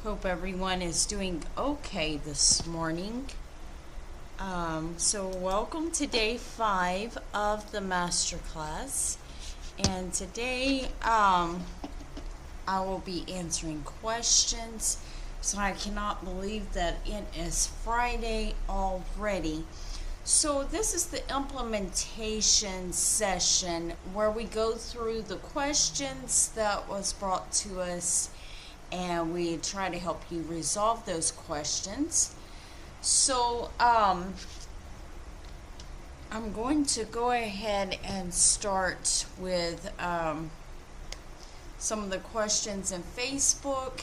Hope everyone is doing okay this morning. So welcome to day 5 of the Masterclass. And today I will be answering questions. So I cannot believe that it is Friday already. So this is the implementation session where we go through the questions that was brought to us and we try to help you resolve those questions. So I'm going to go ahead and start with some of the questions in Facebook.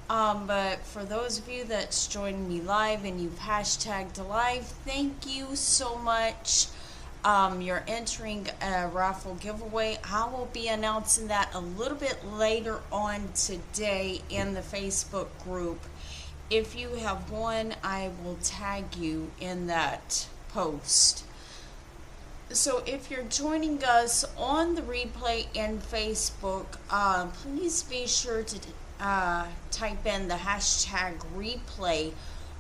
But for those of you that's joining me live and you've hashtagged live, thank you so much. You're entering a raffle giveaway. I will be announcing that a little bit later on today in the Facebook group. If you have won, I will tag you in that post. So if you're joining us on the replay in Facebook, please be sure to type in the hashtag replay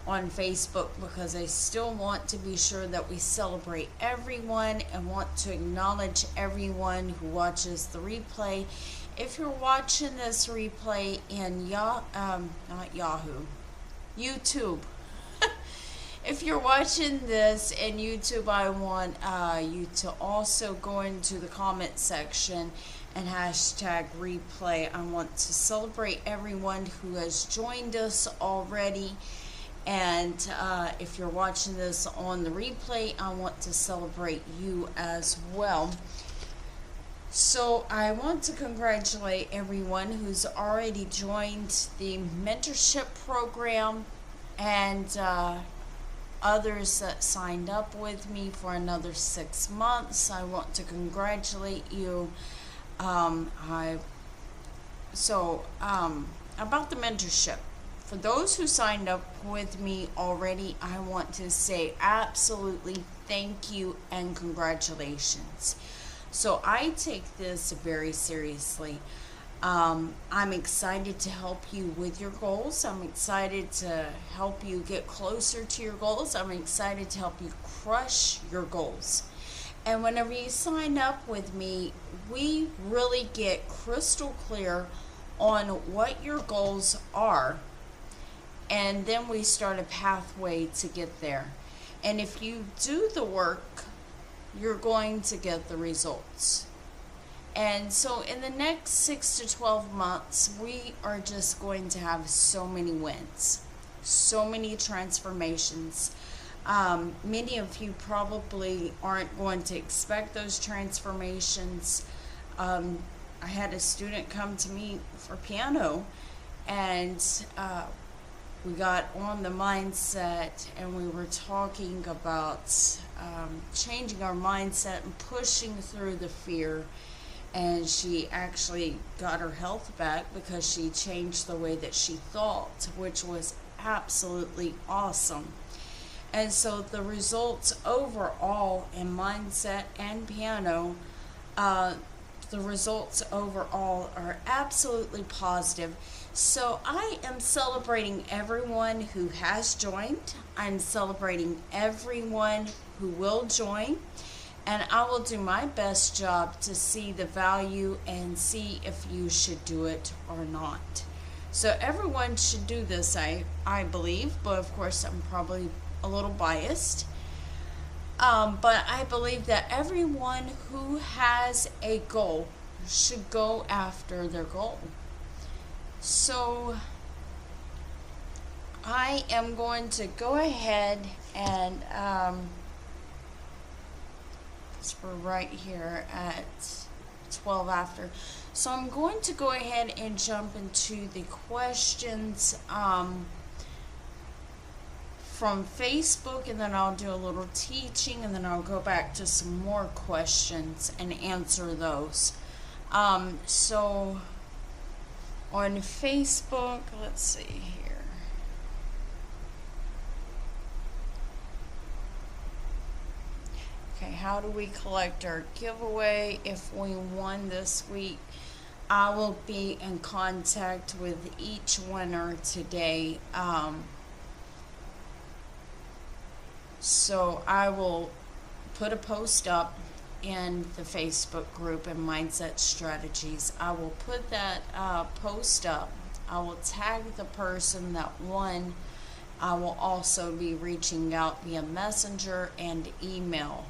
on Facebook, because I still want to be sure that we celebrate everyone and want to acknowledge everyone who watches the replay. If you're watching this replay in YouTube. If you're watching this in YouTube, I want you to also go into the comment section and hashtag replay. I want to celebrate everyone who has joined us already. And if you're watching this on the replay, I want to celebrate you as well. So I want to congratulate everyone who's already joined the mentorship program and others that signed up with me for another 6 months. I want to congratulate you. About the mentorship. For those who signed up with me already, I want to say absolutely thank you and congratulations. So I take this very seriously. I'm excited to help you with your goals. I'm excited to help you get closer to your goals. I'm excited to help you crush your goals. And whenever you sign up with me, we really get crystal clear on what your goals are. And then we start a pathway to get there. And if you do the work, you're going to get the results. And so in the next 6 to 12 months, we are just going to have so many wins, so many transformations. Many of you probably aren't going to expect those transformations. I had a student come to me for piano, and we got on the mindset and we were talking about changing our mindset and pushing through the fear. And she actually got her health back because she changed the way that she thought, which was absolutely awesome. And so the results overall in mindset and piano, the results overall are absolutely positive. So I am celebrating everyone who has joined. I'm celebrating everyone who will join. And I will do my best job to see the value and see if you should do it or not. So everyone should do this, I believe. But of course, I'm probably a little biased. But I believe that everyone who has a goal should go after their goal. So I am going to go ahead and we're right here at 12 after. So I'm going to go ahead and jump into the questions from Facebook, and then I'll do a little teaching, and then I'll go back to some more questions and answer those. So on Facebook, let's see here. Okay, how do we collect our giveaway if we won this week? I will be in contact with each winner today. So I will put a post up in the Facebook group and Mindset Strategies. I will put that post up. I will tag the person that won. I will also be reaching out via messenger and email.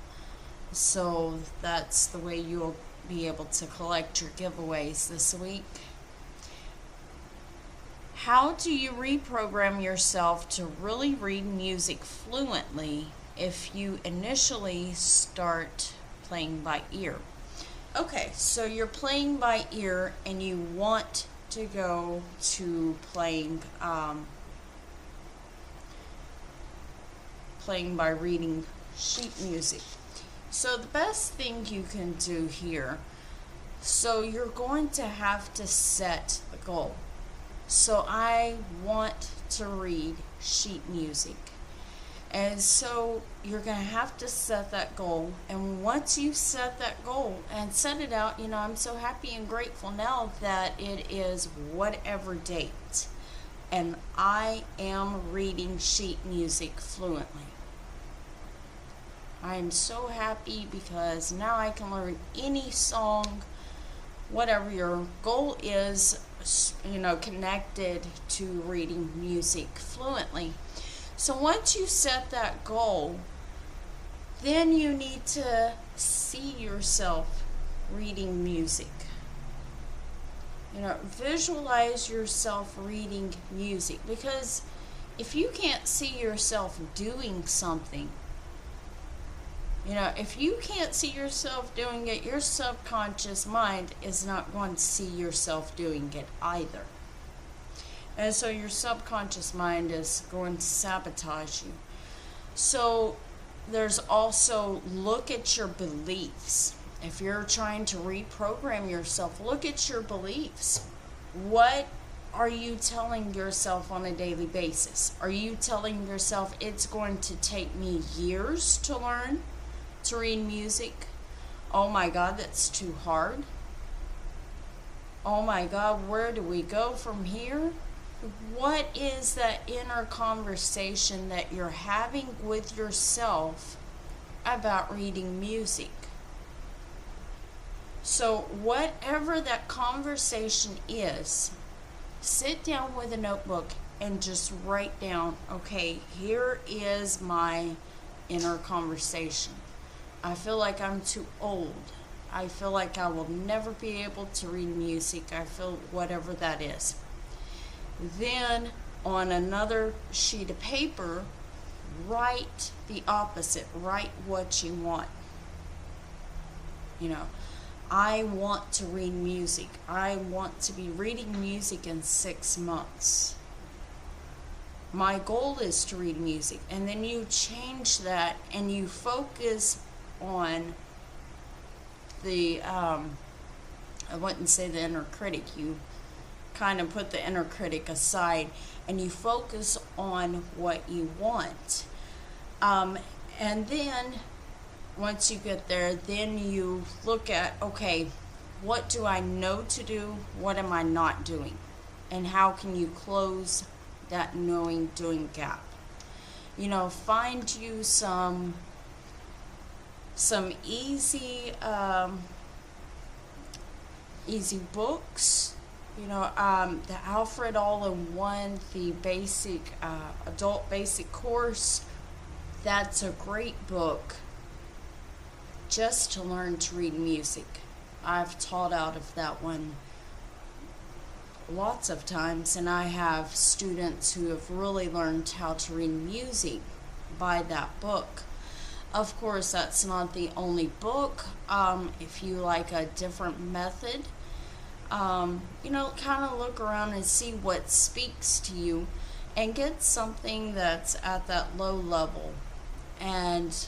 So that's the way you'll be able to collect your giveaways this week. How do you reprogram yourself to really read music fluently if you initially start playing by ear? Okay, so you're playing by ear and you want to go to playing by reading sheet music. So the best thing you can do here, so you're going to have to set a goal. So I want to read sheet music. And so you're going to have to set that goal. And once you set that goal and set it out, I'm so happy and grateful now that it is whatever date. And I am reading sheet music fluently. I am so happy because now I can learn any song, whatever your goal is, connected to reading music fluently. So once you set that goal, then you need to see yourself reading music. Visualize yourself reading music, because if you can't see yourself doing something, if you can't see yourself doing it, your subconscious mind is not going to see yourself doing it either. And so your subconscious mind is going to sabotage you. So there's also, look at your beliefs. If you're trying to reprogram yourself, look at your beliefs. What are you telling yourself on a daily basis? Are you telling yourself it's going to take me years to learn to read music? Oh my God, that's too hard. Oh my God, where do we go from here? What is that inner conversation that you're having with yourself about reading music? So whatever that conversation is, sit down with a notebook and just write down, okay, here is my inner conversation. I feel like I'm too old. I feel like I will never be able to read music. I feel whatever that is. Then on another sheet of paper, write the opposite. Write what you want. I want to read music. I want to be reading music in 6 months. My goal is to read music. And then you change that and you focus on the, I wouldn't say the inner critic. You kind of put the inner critic aside and you focus on what you want. And then once you get there, then you look at, okay, what do I know to do? What am I not doing? And how can you close that knowing doing gap? Find you some easy books. The Alfred All-in-One, the basic adult basic course. That's a great book just to learn to read music. I've taught out of that one lots of times, and I have students who have really learned how to read music by that book. Of course, that's not the only book. If you like a different method, kind of look around and see what speaks to you and get something that's at that low level and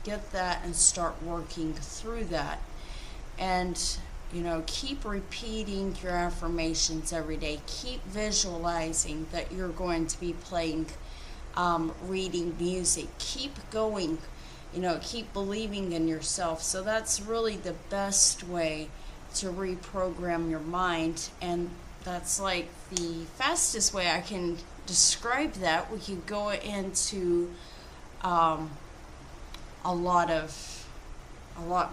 get that and start working through that. And keep repeating your affirmations every day. Keep visualizing that you're going to be playing reading music. Keep going, keep believing in yourself. So that's really the best way to reprogram your mind. And that's like the fastest way I can describe that. We could go into a lot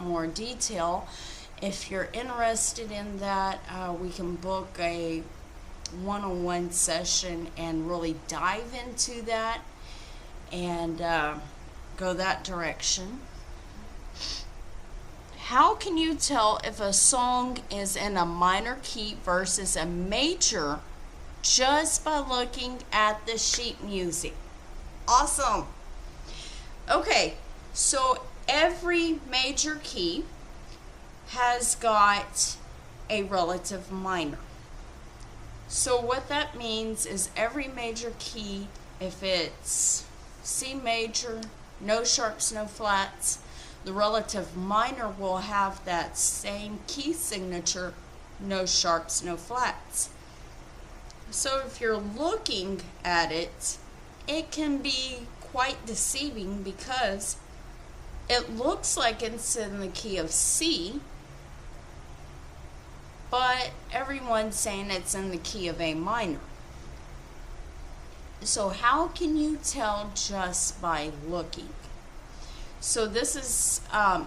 more detail. If you're interested in that, we can book a one-on-one session and really dive into that and go that direction. How can you tell if a song is in a minor key versus a major just by looking at the sheet music? Awesome. Okay, so every major key has got a relative minor. So what that means is every major key, if it's C major, no sharps, no flats, the relative minor will have that same key signature, no sharps, no flats. So if you're looking at it, it can be quite deceiving because it looks like it's in the key of C, but everyone's saying it's in the key of A minor. So how can you tell just by looking? So this is a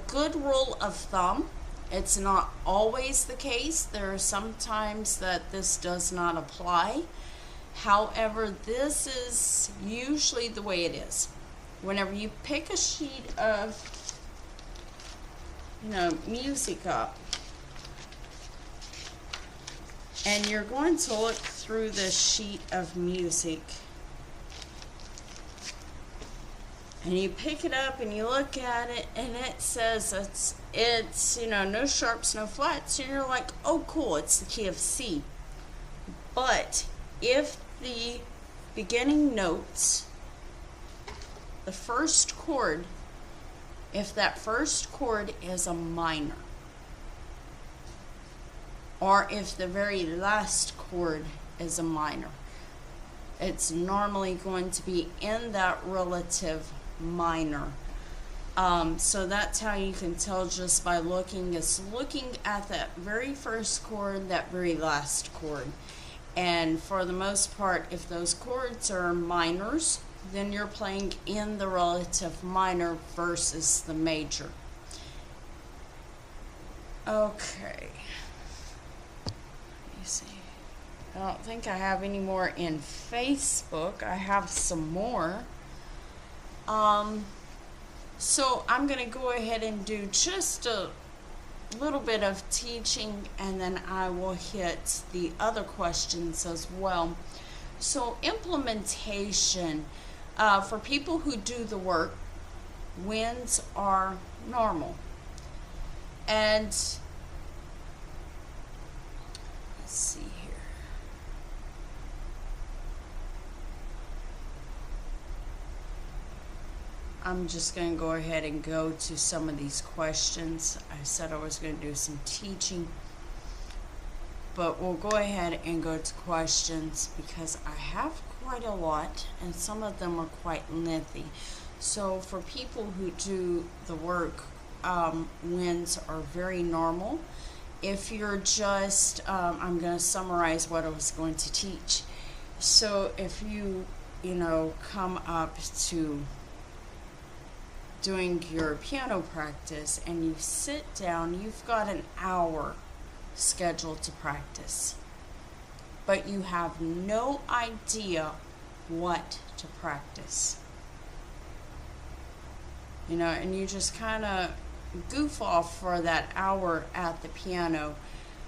good rule of thumb. It's not always the case. There are some times that this does not apply. However, this is usually the way it is. Whenever you pick a sheet of, music up, and you're going to look through this sheet of music, and you pick it up and you look at it and it says it's no sharps, no flats, and you're like, oh cool, it's the key of C. But if the beginning notes, the first chord, if that first chord is a minor, or if the very last chord is a minor, it's normally going to be in that relative minor. So that's how you can tell just by looking, is looking at that very first chord, that very last chord. And for the most part, if those chords are minors, then you're playing in the relative minor versus the major. Okay. Let me see. I don't think I have any more in Facebook. I have some more. So I'm going to go ahead and do just a little bit of teaching, and then I will hit the other questions as well. So implementation, for people who do the work, winds are normal. And let's see here. I'm just going to go ahead and go to some of these questions. I said I was going to do some teaching, but we'll go ahead and go to questions because I have quite a lot and some of them are quite lengthy. So for people who do the work, winds are very normal. If you're just, I'm going to summarize what I was going to teach. So if you come up to doing your piano practice and you sit down, you've got an hour scheduled to practice, but you have no idea what to practice. And you just kind of goof off for that hour at the piano.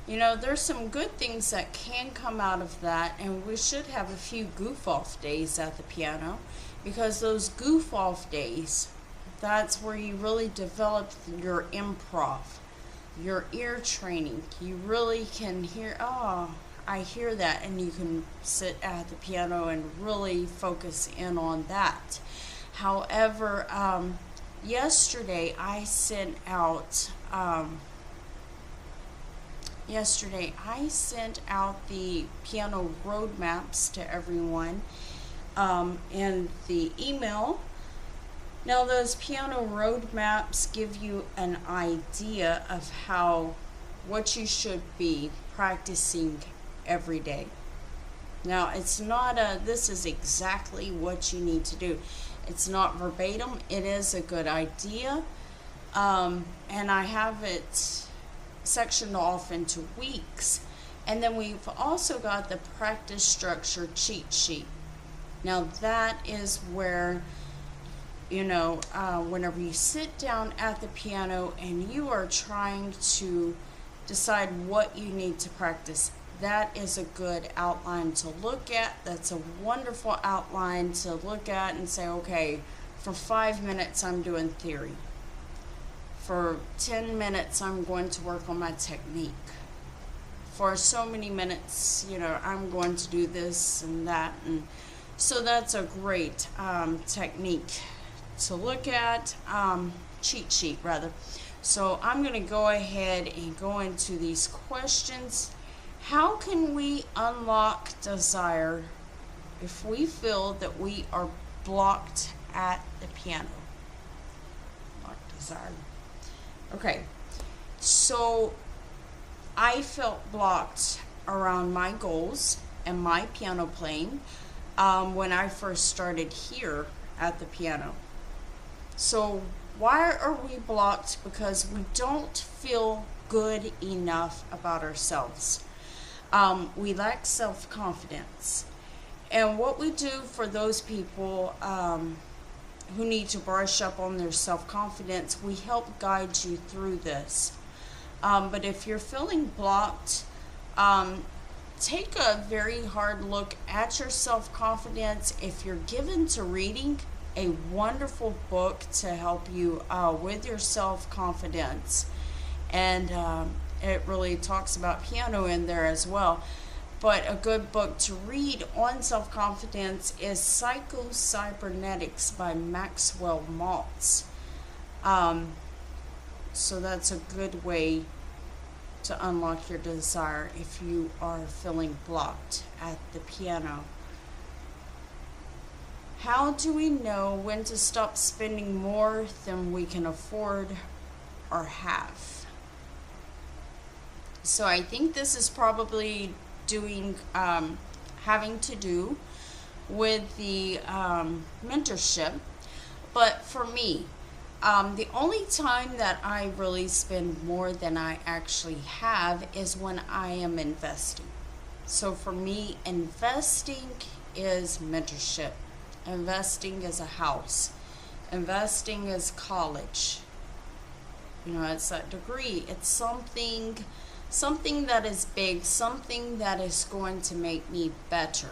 There's some good things that can come out of that, and we should have a few goof off days at the piano, because those goof off days, that's where you really develop your improv, your ear training. You really can hear, oh, I hear that, and you can sit at the piano and really focus in on that. However, yesterday I sent out the piano roadmaps to everyone in the email. Now those piano roadmaps give you an idea of how what you should be practicing every day. Now, it's not this is exactly what you need to do. It's not verbatim. It is a good idea. And I have it sectioned off into weeks. And then we've also got the practice structure cheat sheet. Now, that is where, whenever you sit down at the piano and you are trying to decide what you need to practice, that is a good outline to look at. That's a wonderful outline to look at and say, okay, for 5 minutes I'm doing theory. For 10 minutes I'm going to work on my technique. For so many minutes, I'm going to do this and that. And so that's a great technique to look at, cheat sheet rather. So I'm going to go ahead and go into these questions. How can we unlock desire if we feel that we are blocked at the piano? Block desire. Okay, so I felt blocked around my goals and my piano playing when I first started here at the piano. So why are we blocked? Because we don't feel good enough about ourselves. We lack self-confidence. And what we do for those people who need to brush up on their self-confidence, we help guide you through this. But if you're feeling blocked, take a very hard look at your self-confidence. If you're given to reading, a wonderful book to help you with your self-confidence. And it really talks about piano in there as well. But a good book to read on self-confidence is Psycho-Cybernetics by Maxwell Maltz. So that's a good way to unlock your desire if you are feeling blocked at the piano. How do we know when to stop spending more than we can afford or have? So I think this is probably having to do with the mentorship. But for me, the only time that I really spend more than I actually have is when I am investing. So for me, investing is mentorship. Investing is a house. Investing is college. It's that degree. It's something that is big, something that is going to make me better.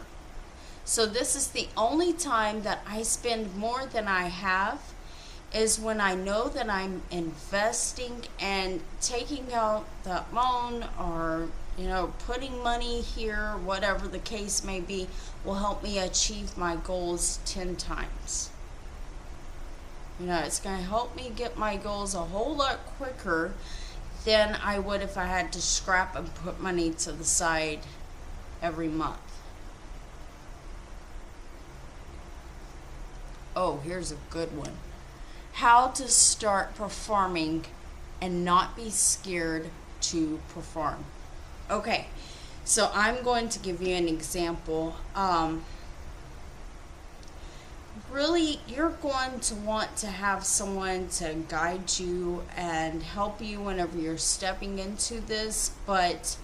So this is the only time that I spend more than I have, is when I know that I'm investing and taking out that loan or putting money here, whatever the case may be, will help me achieve my goals 10 times. It's going to help me get my goals a whole lot quicker than I would if I had to scrap and put money to the side every month. Oh, here's a good one. How to start performing and not be scared to perform. Okay, so I'm going to give you an example. Really, you're going to want to have someone to guide you and help you whenever you're stepping into this, but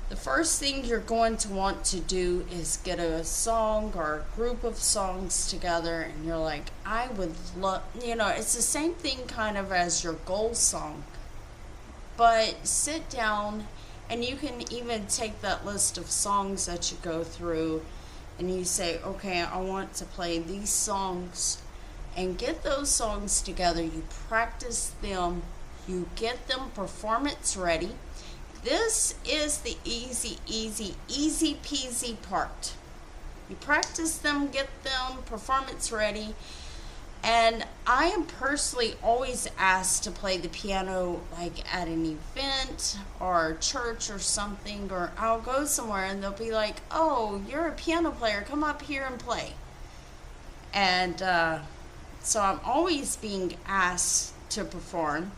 the first thing you're going to want to do is get a song or a group of songs together, and you're like, I would love, it's the same thing kind of as your goal song, but sit down and you can even take that list of songs that you go through and you say, okay, I want to play these songs, and get those songs together. You practice them, you get them performance ready. This is the easy peasy part. You practice them, get them performance ready. And I am personally always asked to play the piano like at an event or church or something, or I'll go somewhere and they'll be like, oh, you're a piano player, come up here and play. And so I'm always being asked to perform.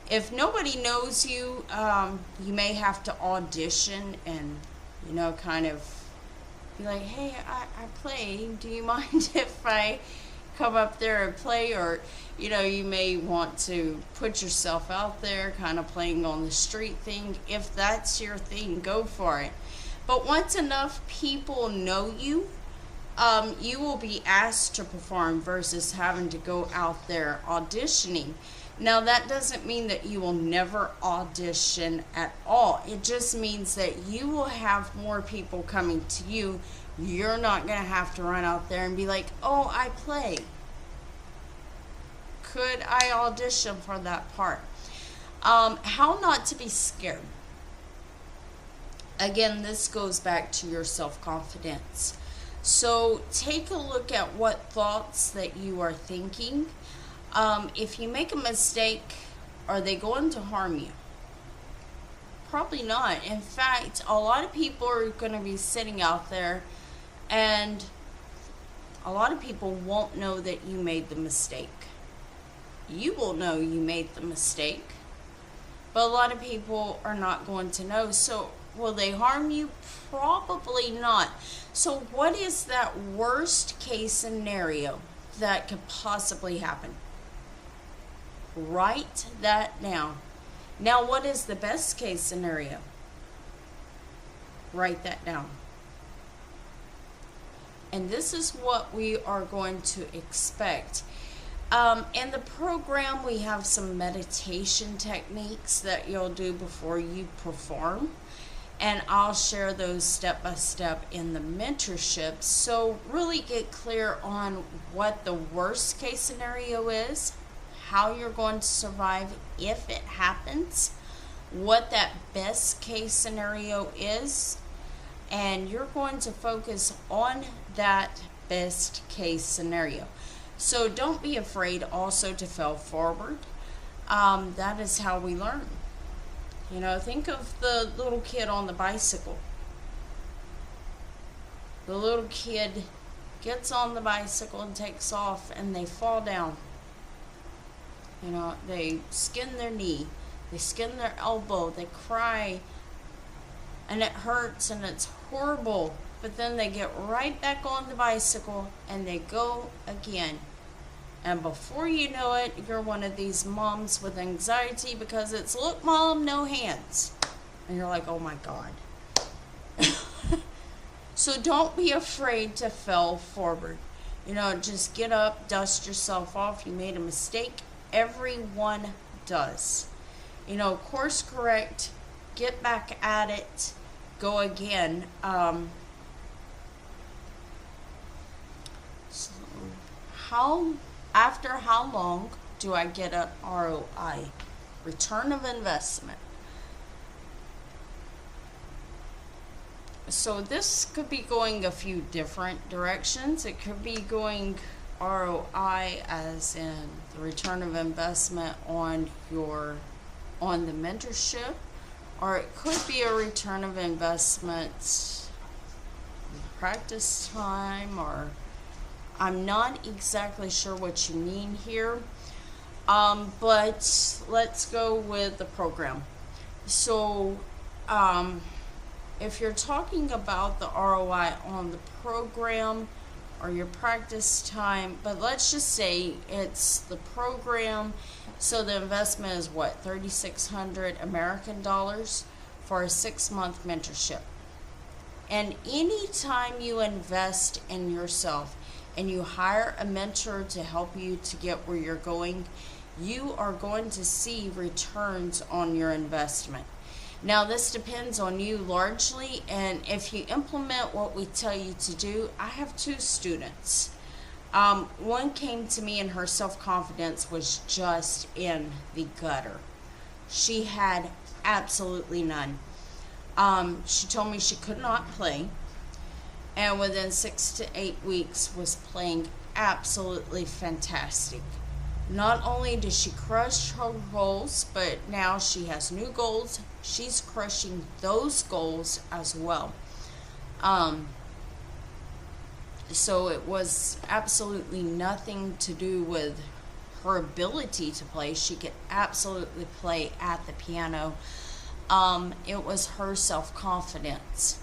If nobody knows you, you may have to audition and, kind of be like, hey, I play. Do you mind if I come up there and play? Or, you may want to put yourself out there, kind of playing on the street thing. If that's your thing, go for it. But once enough people know you, you will be asked to perform versus having to go out there auditioning. Now, that doesn't mean that you will never audition at all. It just means that you will have more people coming to you. You're not going to have to run out there and be like, oh, I play. Could I audition for that part? How not to be scared. Again, this goes back to your self-confidence. So take a look at what thoughts that you are thinking. If you make a mistake, are they going to harm you? Probably not. In fact, a lot of people are going to be sitting out there, and a lot of people won't know that you made the mistake. You will know you made the mistake, but a lot of people are not going to know. So will they harm you? Probably not. So what is that worst case scenario that could possibly happen? Write that down. Now, what is the best case scenario? Write that down. And this is what we are going to expect. In the program, we have some meditation techniques that you'll do before you perform. And I'll share those step by step in the mentorship. So really get clear on what the worst case scenario is, how you're going to survive if it happens, what that best case scenario is, and you're going to focus on that best case scenario. So don't be afraid also to fail forward. That is how we learn. Think of the little kid on the bicycle. The little kid gets on the bicycle and takes off, and they fall down. They skin their knee, they skin their elbow, they cry, and it hurts and it's horrible. But then they get right back on the bicycle and they go again. And before you know it, you're one of these moms with anxiety because it's, look, Mom, no hands. And you're like, oh my God. So don't be afraid to fail forward. Just get up, dust yourself off. You made a mistake. Everyone does. Course correct, get back at it, go again. So after how long do I get an ROI? Return of investment. So this could be going a few different directions. It could be going ROI as in the return of investment on the mentorship, or it could be a return of investment practice time, or I'm not exactly sure what you mean here, but let's go with the program. So if you're talking about the ROI on the program or your practice time, but let's just say it's the program, so the investment is what, 3,600 American dollars for a 6-month mentorship. And anytime you invest in yourself and you hire a mentor to help you to get where you're going, you are going to see returns on your investment. Now, this depends on you largely, and if you implement what we tell you to do, I have 2 students. One came to me and her self-confidence was just in the gutter. She had absolutely none. She told me she could not play, and within 6 to 8 weeks was playing absolutely fantastic. Not only did she crush her goals, but now she has new goals. She's crushing those goals as well. So it was absolutely nothing to do with her ability to play. She could absolutely play at the piano. It was her self-confidence.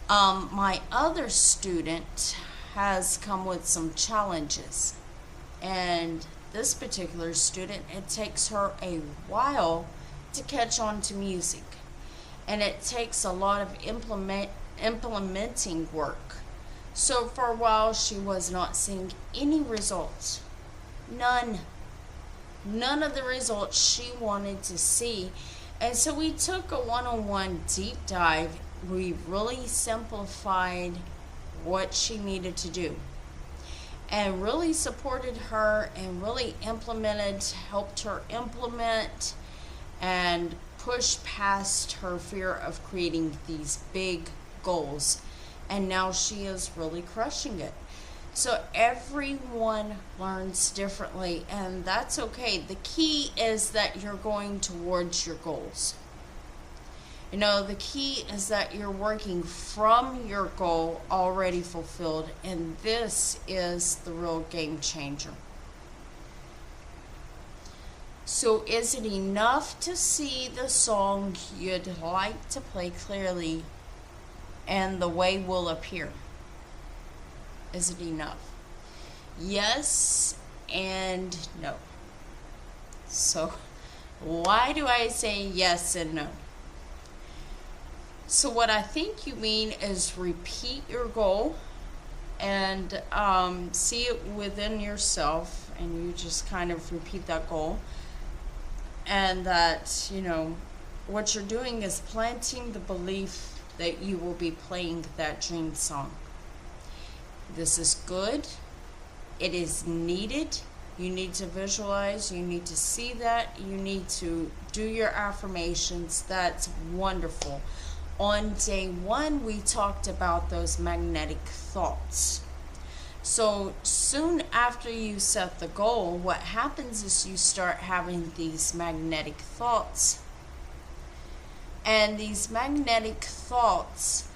My other student has come with some challenges, and this particular student, it takes her a while to catch on to music, and it takes a lot of implementing work. So for a while she was not seeing any results. None of the results she wanted to see. And so we took a one-on-one deep dive. We really simplified what she needed to do, and really supported her, and really helped her implement and push past her fear of creating these big goals. And now she is really crushing it. So everyone learns differently, and that's okay. The key is that you're going towards your goals. You know, the key is that you're working from your goal already fulfilled, and this is the real game changer. So is it enough to see the song you'd like to play clearly and the way will appear? Is it enough? Yes and no. So why do I say yes and no? So what I think you mean is repeat your goal and see it within yourself, and you just kind of repeat that goal. And that, you know, what you're doing is planting the belief that you will be playing that dream song. This is good. It is needed. You need to visualize. You need to see that. You need to do your affirmations. That's wonderful. On day one, we talked about those magnetic thoughts. So soon after you set the goal, what happens is you start having these magnetic thoughts. And these magnetic thoughts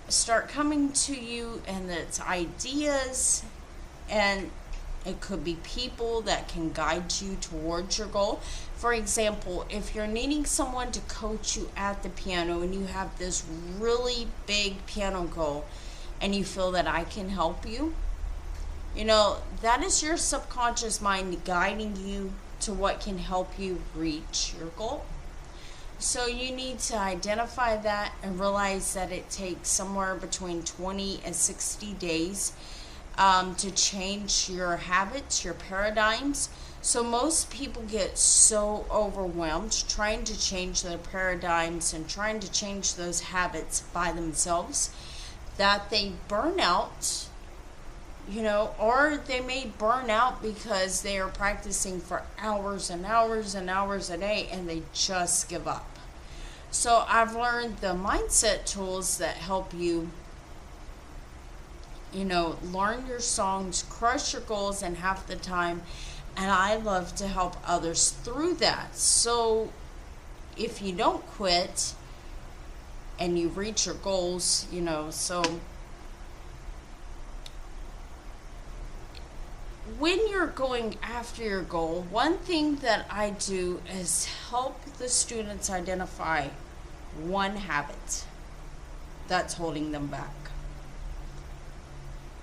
start coming to you, and it's ideas, and it could be people that can guide you towards your goal. For example, if you're needing someone to coach you at the piano and you have this really big piano goal and you feel that I can help you, you know, that is your subconscious mind guiding you to what can help you reach your goal. So you need to identify that and realize that it takes somewhere between 20 and 60 days to change your habits, your paradigms. So most people get so overwhelmed trying to change their paradigms and trying to change those habits by themselves that they burn out, you know, or they may burn out because they are practicing for hours and hours and hours a day and they just give up. So I've learned the mindset tools that help you, you know, learn your songs, crush your goals in half the time, and I love to help others through that. So if you don't quit and you reach your goals, you know, so when you're going after your goal, one thing that I do is help the students identify one habit that's holding them back.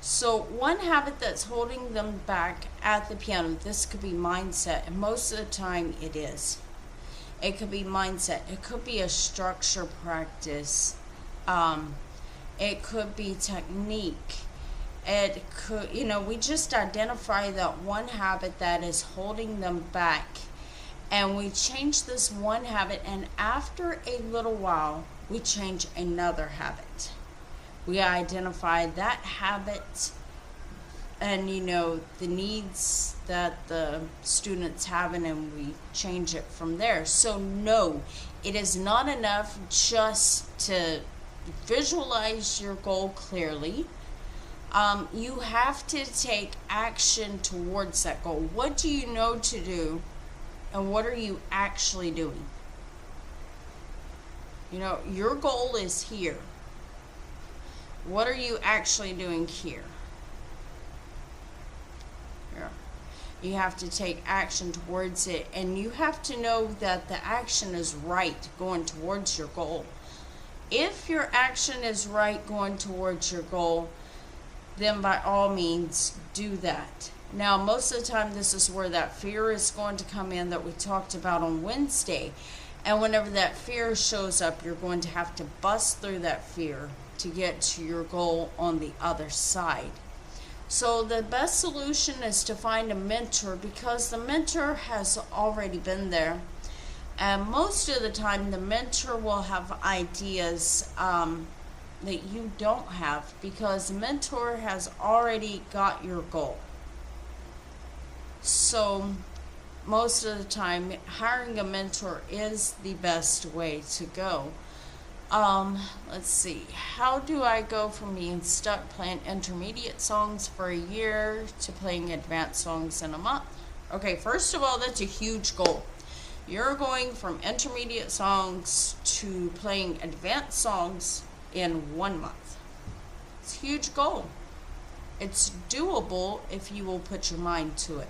So one habit that's holding them back at the piano, this could be mindset, and most of the time it is. It could be mindset. It could be a structure practice. It could be technique. It could, you know, we just identify that one habit that is holding them back, and we change this one habit, and after a little while we change another habit. We identify that habit and, you know, the needs that the students have, and we change it from there. So no, it is not enough just to visualize your goal clearly. You have to take action towards that goal. What do you know to do, and what are you actually doing? You know, your goal is here. What are you actually doing here? Here. You have to take action towards it, and you have to know that the action is right going towards your goal. If your action is right going towards your goal, then by all means do that. Now, most of the time, this is where that fear is going to come in that we talked about on Wednesday. And whenever that fear shows up, you're going to have to bust through that fear to get to your goal on the other side. So the best solution is to find a mentor, because the mentor has already been there. And most of the time, the mentor will have ideas that you don't have, because the mentor has already got your goal. So most of the time, hiring a mentor is the best way to go. Let's see. How do I go from being stuck playing intermediate songs for a year to playing advanced songs in a month? Okay, first of all, that's a huge goal. You're going from intermediate songs to playing advanced songs in 1 month. It's a huge goal. It's doable if you will put your mind to it.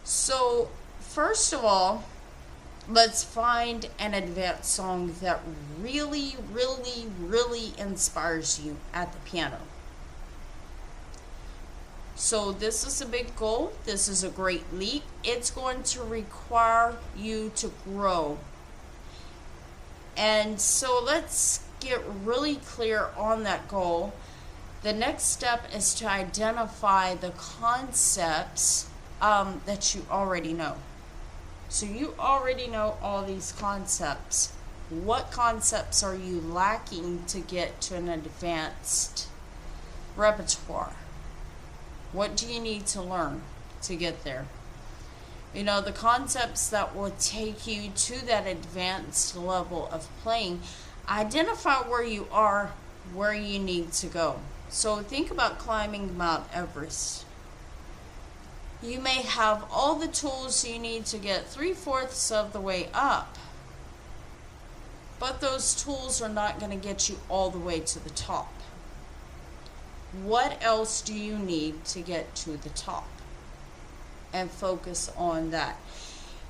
So, first of all, let's find an advanced song that really, really, really inspires you at the piano. So this is a big goal. This is a great leap. It's going to require you to grow. And so let's get really clear on that goal. The next step is to identify the concepts that you already know. So you already know all these concepts. What concepts are you lacking to get to an advanced repertoire? What do you need to learn to get there? You know, the concepts that will take you to that advanced level of playing. Identify where you are, where you need to go. So think about climbing Mount Everest. You may have all the tools you need to get 3/4 of the way up, but those tools are not going to get you all the way to the top. What else do you need to get to the top? And focus on that.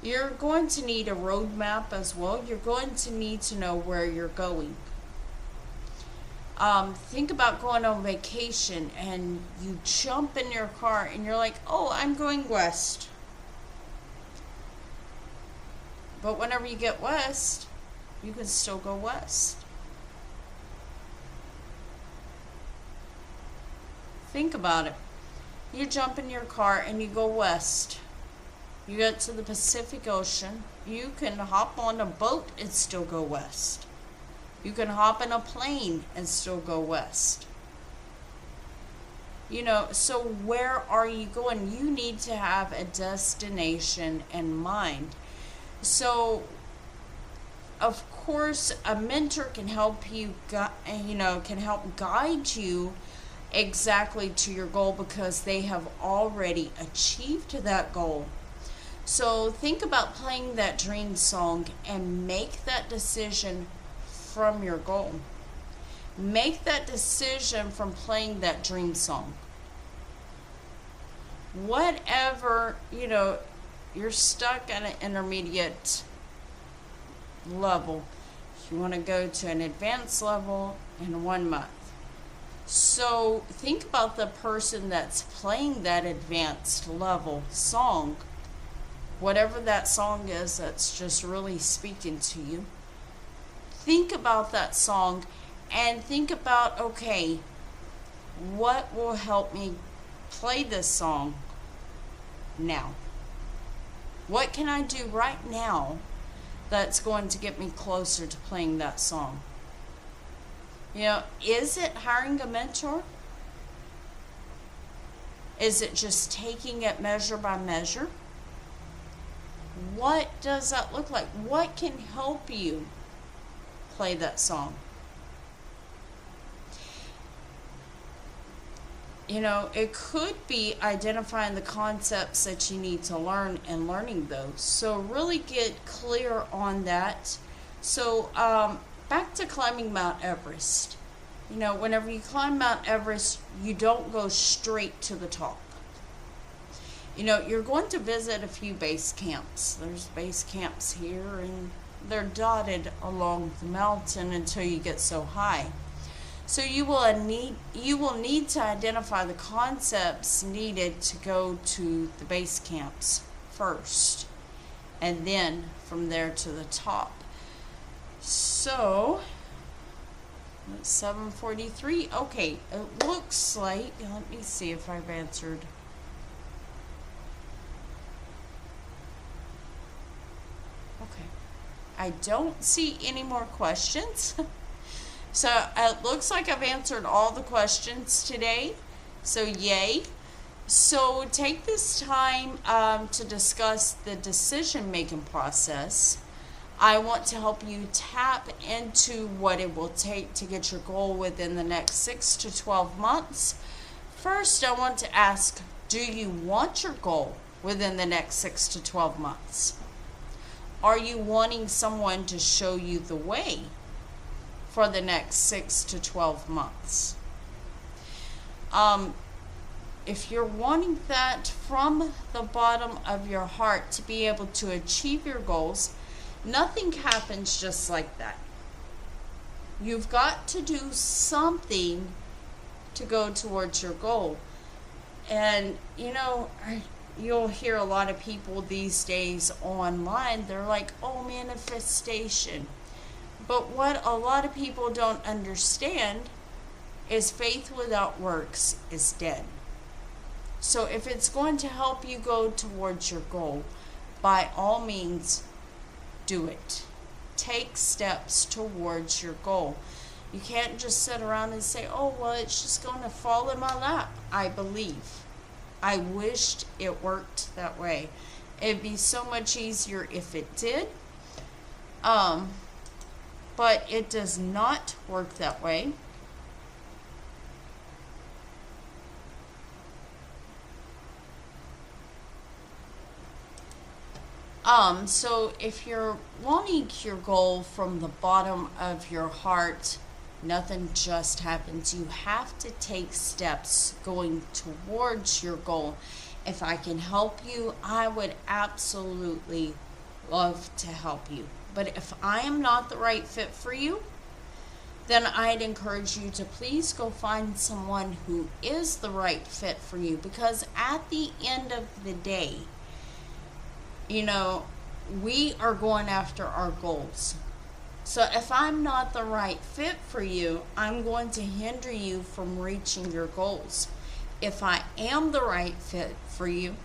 You're going to need a roadmap as well. You're going to need to know where you're going. Think about going on vacation and you jump in your car and you're like, oh, I'm going west. But whenever you get west, you can still go west. Think about it. You jump in your car and you go west. You get to the Pacific Ocean. You can hop on a boat and still go west. You can hop in a plane and still go west. You know, so where are you going? You need to have a destination in mind. So, of course, a mentor can help you, can help guide you exactly to your goal, because they have already achieved that goal. So think about playing that dream song and make that decision from your goal. Make that decision from playing that dream song. Whatever, you're stuck at an intermediate level. You want to go to an advanced level in 1 month. So think about the person that's playing that advanced level song. Whatever that song is that's just really speaking to you. Think about that song and think about, okay, what will help me play this song now? What can I do right now that's going to get me closer to playing that song? Is it hiring a mentor? Is it just taking it measure by measure? What does that look like? What can help you play that song? It could be identifying the concepts that you need to learn and learning those. So really get clear on that. So back to climbing Mount Everest. Whenever you climb Mount Everest, you don't go straight to the top. you're going to visit a few base camps. There's base camps here, and they're dotted along the mountain until you get so high. So you will need to identify the concepts needed to go to the base camps first, and then from there to the top. So it's 7:43. Okay, it looks like, let me see if I've answered. Okay, I don't see any more questions. So it looks like I've answered all the questions today. So yay. So take this time to discuss the decision-making process. I want to help you tap into what it will take to get your goal within the next 6 to 12 months. First, I want to ask, do you want your goal within the next 6 to 12 months? Are you wanting someone to show you the way for the next 6 to 12 months? If you're wanting that from the bottom of your heart to be able to achieve your goals, nothing happens just like that. You've got to do something to go towards your goal. And you'll hear a lot of people these days online, they're like, oh, manifestation. But what a lot of people don't understand is faith without works is dead. So if it's going to help you go towards your goal, by all means, do it. Take steps towards your goal. You can't just sit around and say, oh, well, it's just going to fall in my lap. I believe. I wished it worked that way. It'd be so much easier if it did. But it does not work that way. So if you're wanting your goal from the bottom of your heart, nothing just happens. You have to take steps going towards your goal. If I can help you, I would absolutely love to help you. But if I am not the right fit for you, then I'd encourage you to please go find someone who is the right fit for you. Because at the end of the day, we are going after our goals. So if I'm not the right fit for you, I'm going to hinder you from reaching your goals. If I am the right fit for you,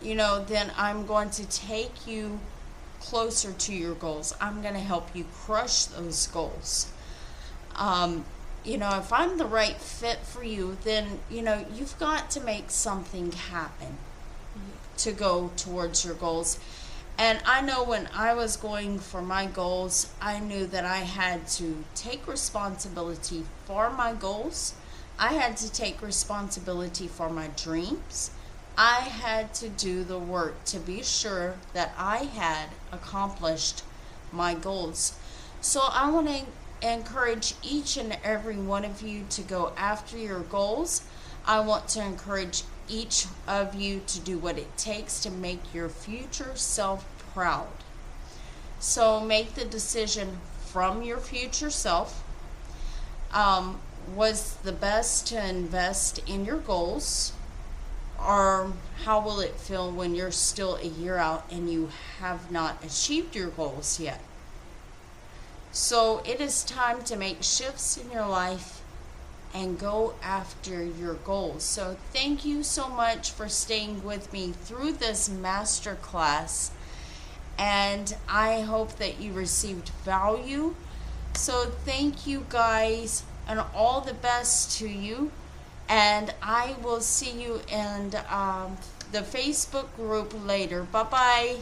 then I'm going to take you closer to your goals. I'm going to help you crush those goals. If I'm the right fit for you, then, you've got to make something happen to go towards your goals. And I know when I was going for my goals, I knew that I had to take responsibility for my goals. I had to take responsibility for my dreams. I had to do the work to be sure that I had accomplished my goals. So I want to encourage each and every one of you to go after your goals. I want to encourage each of you to do what it takes to make your future self proud. So make the decision from your future self. Was the best to invest in your goals? Or how will it feel when you're still a year out and you have not achieved your goals yet? So it is time to make shifts in your life and go after your goals. So thank you so much for staying with me through this masterclass, and I hope that you received value. So thank you guys, and all the best to you, and I will see you in the Facebook group later. Bye bye.